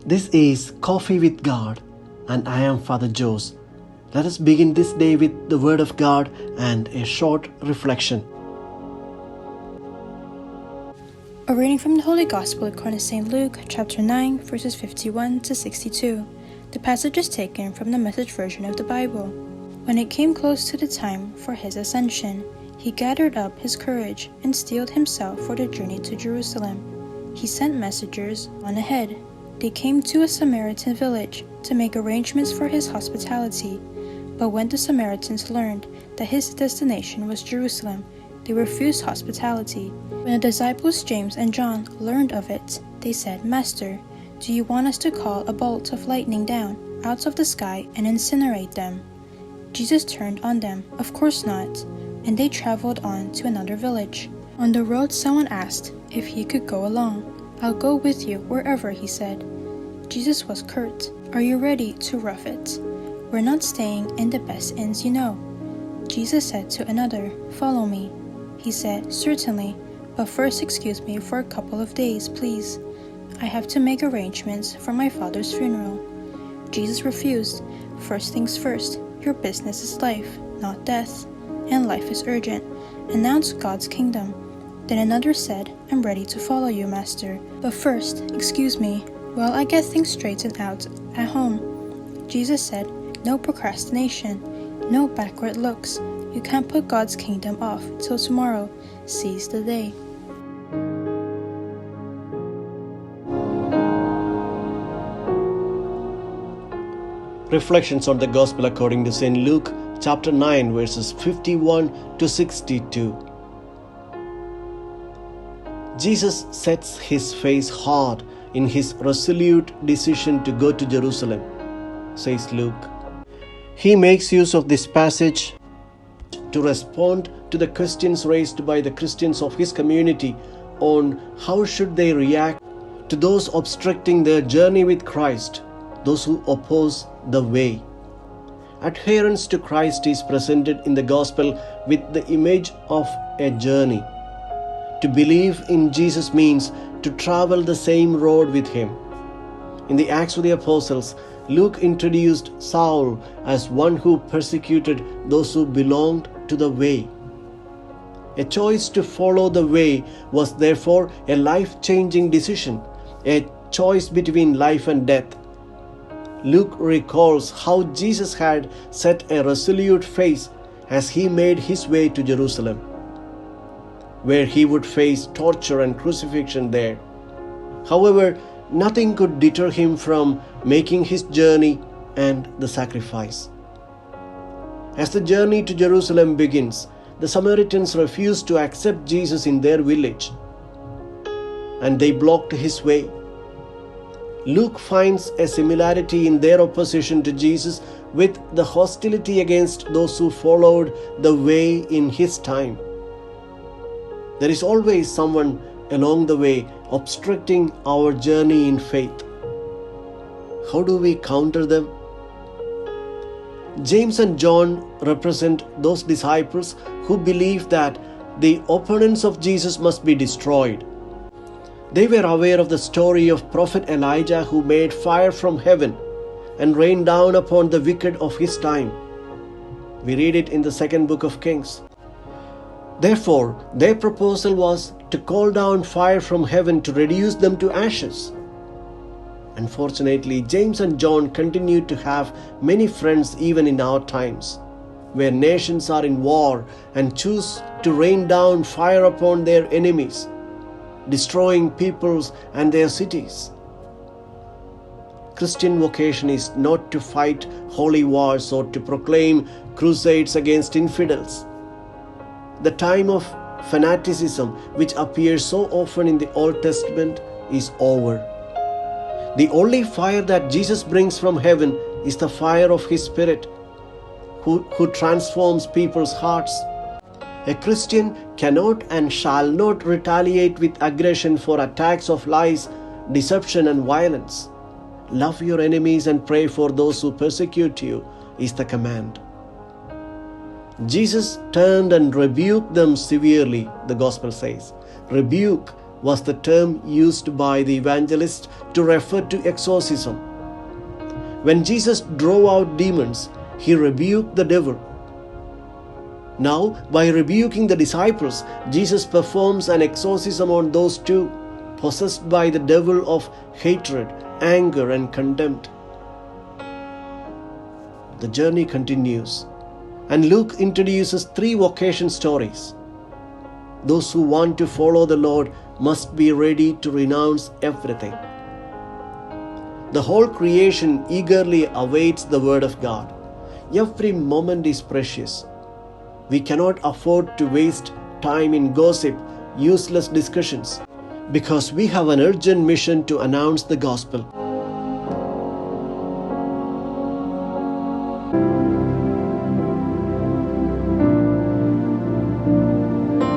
This is Coffee with God, and I am Father Jose. Let us begin this day with the Word of God and a short reflection. A reading from the Holy Gospel according to St. Luke, chapter 9, verses 51 to 62. The passage is taken from the Message version of the Bible. When it came close to the time for his ascension, he gathered up his courage and steeled himself for the journey to Jerusalem. He sent messengers on ahead. They came to a Samaritan village to make arrangements for his hospitality. But when the Samaritans learned that his destination was Jerusalem, they refused hospitality. When the disciples James and John learned of it, they said, "Master, do you want us to call a bolt of lightning down out of the sky and incinerate them?" Jesus turned on them, "Of course not," and they traveled on to another village. On the road, someone asked if he could go along. "I'll go with you wherever," he said. Jesus was curt. "Are you ready to rough it? We're not staying in the best inns you know." Jesus said to another, "Follow me." He said, "Certainly, but first excuse me for a couple of days, please. I have to make arrangements for my father's funeral." Jesus refused. "First things first, your business is life, not death, and life is urgent. Announce God's kingdom." Then another said, "I'm ready to follow you, Master, but first, excuse me, while I get things straightened out at home." Jesus said, "No procrastination, no backward looks. You can't put God's kingdom off till tomorrow. Seize the day." Reflections on the Gospel according to St. Luke, chapter 9, verses 51 to 62. Jesus sets his face hard in his resolute decision to go to Jerusalem, says Luke. He makes use of this passage to respond to the questions raised by the Christians of his community on how should they react to those obstructing their journey with Christ, those who oppose the way. Adherence to Christ is presented in the Gospel with the image of a journey. To believe in Jesus means to travel the same road with him. In the Acts of the Apostles, Luke introduced Saul as one who persecuted those who belonged to the way. A choice to follow the way was therefore a life-changing decision, a choice between life and death. Luke recalls how Jesus had set a resolute face as he made his way to Jerusalem, where he would face torture and crucifixion there. However, nothing could deter him from making his journey and the sacrifice. As the journey to Jerusalem begins, the Samaritans refused to accept Jesus in their village, and they blocked his way. Luke finds a similarity in their opposition to Jesus with the hostility against those who followed the way in his time. There is always someone along the way obstructing our journey in faith. How do we counter them? James and John represent those disciples who believe that the opponents of Jesus must be destroyed. They were aware of the story of Prophet Elijah who made fire from heaven and rained down upon the wicked of his time. We read it in the second book of Kings. Therefore, their proposal was to call down fire from heaven to reduce them to ashes. Unfortunately, James and John continue to have many friends even in our times, where nations are in war and choose to rain down fire upon their enemies, destroying peoples and their cities. Christian vocation is not to fight holy wars or to proclaim crusades against infidels. The time of fanaticism, which appears so often in the Old Testament, is over. The only fire that Jesus brings from heaven is the fire of his Spirit, who transforms people's hearts. A Christian cannot and shall not retaliate with aggression for attacks of lies, deception, and violence. Love your enemies and pray for those who persecute you is the command. Jesus turned and rebuked them severely, the Gospel says. Rebuke was the term used by the evangelist to refer to exorcism. When Jesus drove out demons, he rebuked the devil. Now, by rebuking the disciples, Jesus performs an exorcism on those two, possessed by the devil of hatred, anger, and contempt. The journey continues, and Luke introduces 3 vocation stories. Those who want to follow the Lord must be ready to renounce everything. The whole creation eagerly awaits the word of God. Every moment is precious. We cannot afford to waste time in gossip, useless discussions, because we have an urgent mission to announce the gospel.